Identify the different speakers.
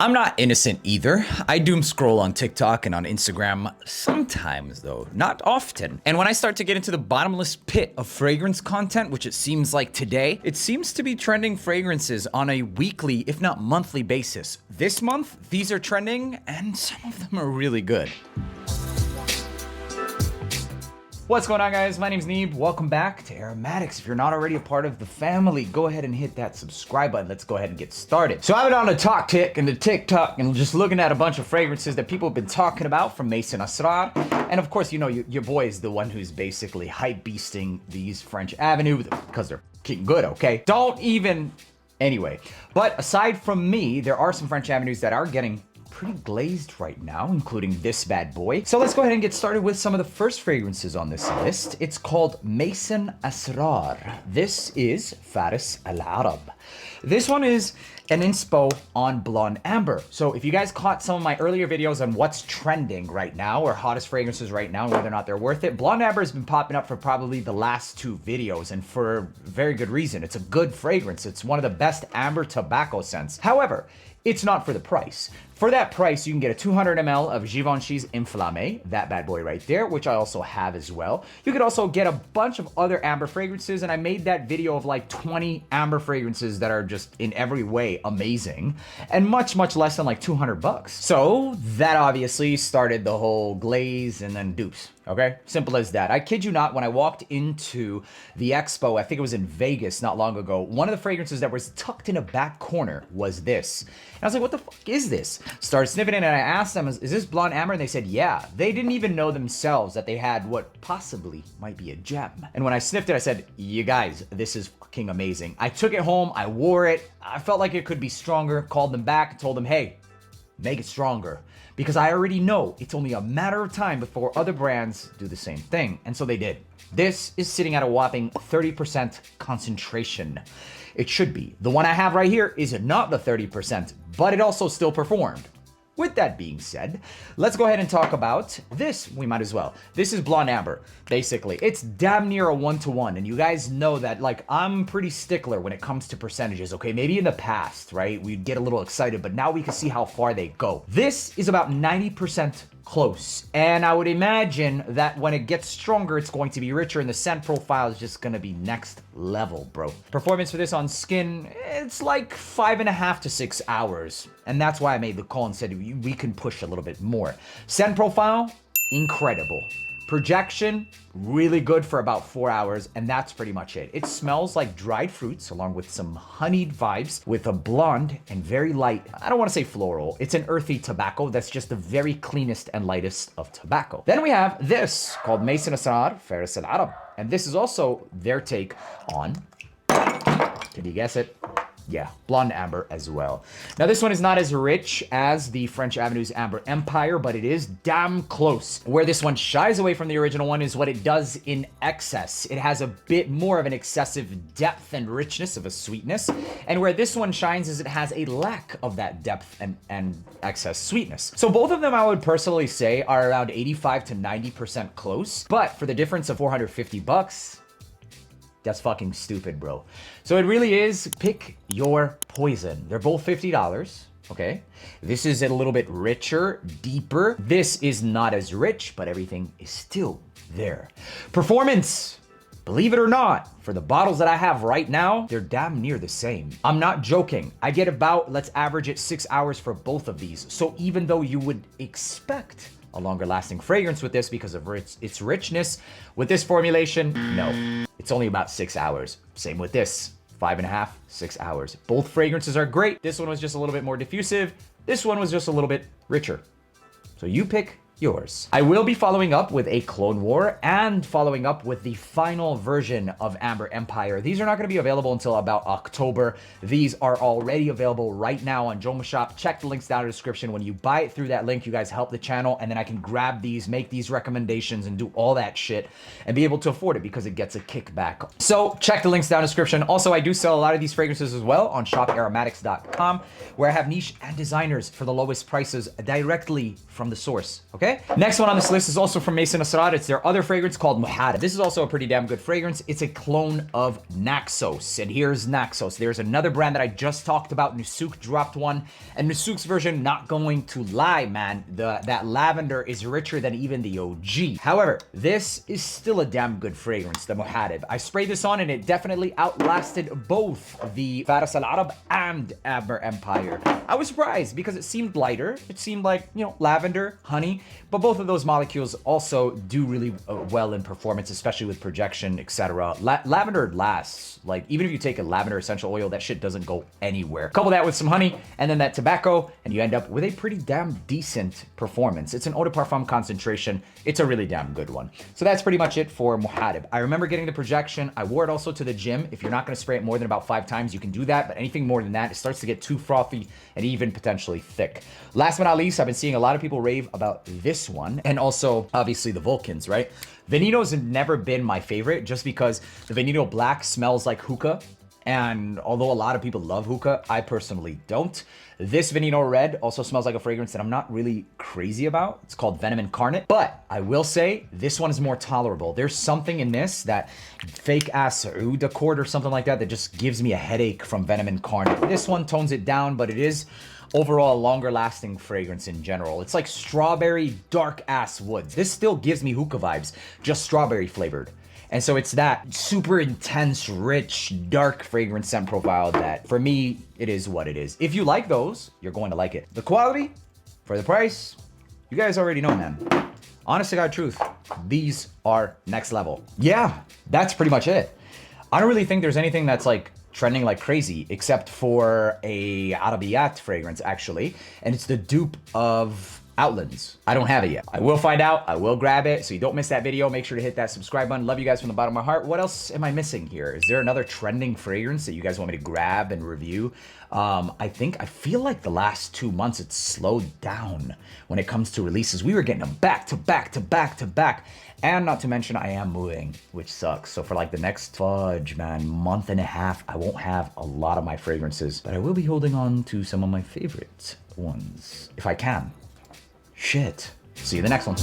Speaker 1: I'm not innocent either. I doom scroll on TikTok and on Instagram sometimes though, not often. And when I start to get into the bottomless pit of fragrance content, which it seems like today, it seems to be trending fragrances on a weekly, if not monthly basis. This month, these are trending and some of them are really good. What's going on, guys? My name's Neeb. Welcome back to AROMATIX. If you're not already a part of the family, go ahead and hit that subscribe button. Let's go ahead and get started. So I've been on the TikTok and the TikTok and just looking at a bunch of fragrances that people have been talking about from Maison Asrar. And of course, you know, your boy is the one who's basically hype beasting these French Avenue because they're fucking good, okay? Anyway. But aside from me, there are some French Avenues that are getting pretty glazed right now, including this bad boy. So let's go ahead and get started with some of the first fragrances on this list. It's called Maison Asrar. This is Ferris Al Arab. This one is an inspo on Blonde Amber. So if you guys caught some of my earlier videos on what's trending right now or hottest fragrances right now and whether or not they're worth it, Blonde Amber has been popping up for probably the last two videos, and for very good reason. It's a good fragrance. It's one of the best amber tobacco scents. However, it's not for the price. For that price, you can get a 200 ml of Givenchy's Inflammé, that bad boy right there, which I also have as well. You could also get a bunch of other amber fragrances, and I made that video of like 20 amber fragrances that are just in every way amazing, and much, much less than like 200 bucks. So that obviously started the whole glaze and then dupes. Okay, simple as that. I kid you not, when I walked into the expo, I think it was in Vegas not long ago, one of the fragrances that was tucked in a back corner was this. And I was like, what the fuck is this? Started sniffing it and I asked them, is this Blonde Amber? And they said, yeah. They didn't even know themselves that they had what possibly might be a gem. And when I sniffed it, I said, you guys, this is fucking amazing. I took it home, I wore it. I felt like it could be stronger, called them back, told them, hey, make it stronger. Because I already know it's only a matter of time before other brands do the same thing. And so they did. This is sitting at a whopping 30% concentration. It should be. The one I have right here is not the 30%, but it also still performed. With that being said, let's go ahead and talk about this. We might as well. This is Blonde Amber, basically. It's damn near a 1-to-1, and you guys know that, like, I'm pretty stickler when it comes to percentages, okay? Maybe in the past, right, we'd get a little excited, but now we can see how far they go. This is about 90% close, and I would imagine that when it gets stronger, it's going to be richer, and the scent profile is just gonna be next level, bro. Performance for this on skin, it's like 5.5 to 6 hours, and that's why I made the call and said we can push a little bit more. Scent profile, incredible. Projection, really good for about 4 hours, and that's pretty much it. It smells like dried fruits along with some honeyed vibes with a blonde and very light, I don't want to say floral, it's an earthy tobacco that's just the very cleanest and lightest of tobacco. Then we have this called Maison Asrar Ferris Al Arab, and this is also their take on, can you guess it? Yeah, Blonde Amber as well. Now, this one is not as rich as the French Avenue's Amber Empire, but it is damn close. Where this one shies away from the original one is what it does in excess. It has a bit more of an excessive depth and richness of a sweetness. And where this one shines is it has a lack of that depth and excess sweetness. So both of them, I would personally say, are around 85 to 90% close. But for the difference of 450 bucks, that's fucking stupid, bro. So it really is pick your poison. They're both $50, okay? This is a little bit richer, deeper. This is not as rich, but everything is still there. Performance, believe it or not, for the bottles that I have right now, they're damn near the same. I'm not joking. I get about, let's average it, 6 hours for both of these. So even though you would expect a longer lasting fragrance with this because of its richness, with this formulation, no. It's only about 6 hours. Same with this, 5.5, 6 hours. Both fragrances are great. This one was just a little bit more diffusive. This one was just a little bit richer. So you pick yours. I will be following up with a Clone War and following up with the final version of Amber Empire. These are not going to be available until about October. These are already available right now on Joma Shop. Check the links down in the description. When you buy it through that link, you guys help the channel, and then I can grab these, make these recommendations, and do all that shit and be able to afford it because it gets a kickback. So check the links down in the description. Also, I do sell a lot of these fragrances as well on shoparomatics.com, where I have niche and designers for the lowest prices directly from the source, okay? Okay. Next one on this list is also from Maison Asrar. It's their other fragrance called Muharib. This is also a pretty damn good fragrance. It's a clone of Naxos. And here's Naxos. There's another brand that I just talked about. Nusuk dropped one. And Nusuk's version, not going to lie, man, that lavender is richer than even the OG. However, this is still a damn good fragrance, the Muharib. I sprayed this on and it definitely outlasted both the Faris Al Arab and Amber Empire. I was surprised because it seemed lighter. It seemed like, you know, lavender, honey, but both of those molecules also do really well in performance, especially with projection, etc. Lavender lasts. Like, even if you take a lavender essential oil, that shit doesn't go anywhere. Couple that with some honey and then that tobacco, and you end up with a pretty damn decent performance. It's an eau de parfum concentration. It's a really damn good one. So that's pretty much it for Muharib. I remember getting the projection. I wore it also to the gym. If you're not going to spray it more than about 5 times, you can do that, but anything more than that, it starts to get too frothy and even potentially thick. Last but not least, I've been seeing a lot of people rave about this one, and also obviously the Vulcans, right? Veneno's have never been my favorite just because the Veneno Black smells like hookah. And although a lot of people love hookah, I personally don't. This Veneno Red also smells like a fragrance that I'm not really crazy about. It's called Venom Incarnate, but I will say this one is more tolerable. There's something in this, that fake ass oud accord or something like that just gives me a headache from Venom Incarnate. This one tones it down, but it is overall a longer lasting fragrance in general. It's like strawberry dark ass woods. This still gives me hookah vibes, just strawberry flavored. And so it's that super intense, rich, dark fragrance scent profile that, for me, it is what it is. If you like those, you're going to like it. The quality, for the price, you guys already know, man. Honest to God truth, these are next level. Yeah, that's pretty much it. I don't really think there's anything that's like trending like crazy, except for a Arabiyat fragrance, actually. And it's the dupe of Outlands. I don't have it yet. I will find out. I will grab it. So you don't miss that video. Make sure to hit that subscribe button. Love you guys from the bottom of my heart. What else am I missing here? Is there another trending fragrance that you guys want me to grab and review? I feel like the last 2 months it's slowed down when it comes to releases. We were getting them back to back to back to back. And not to mention, I am moving, which sucks. So for like the next month and a half, I won't have a lot of my fragrances, but I will be holding on to some of my favorite ones if I can. Shit. See you in the next one.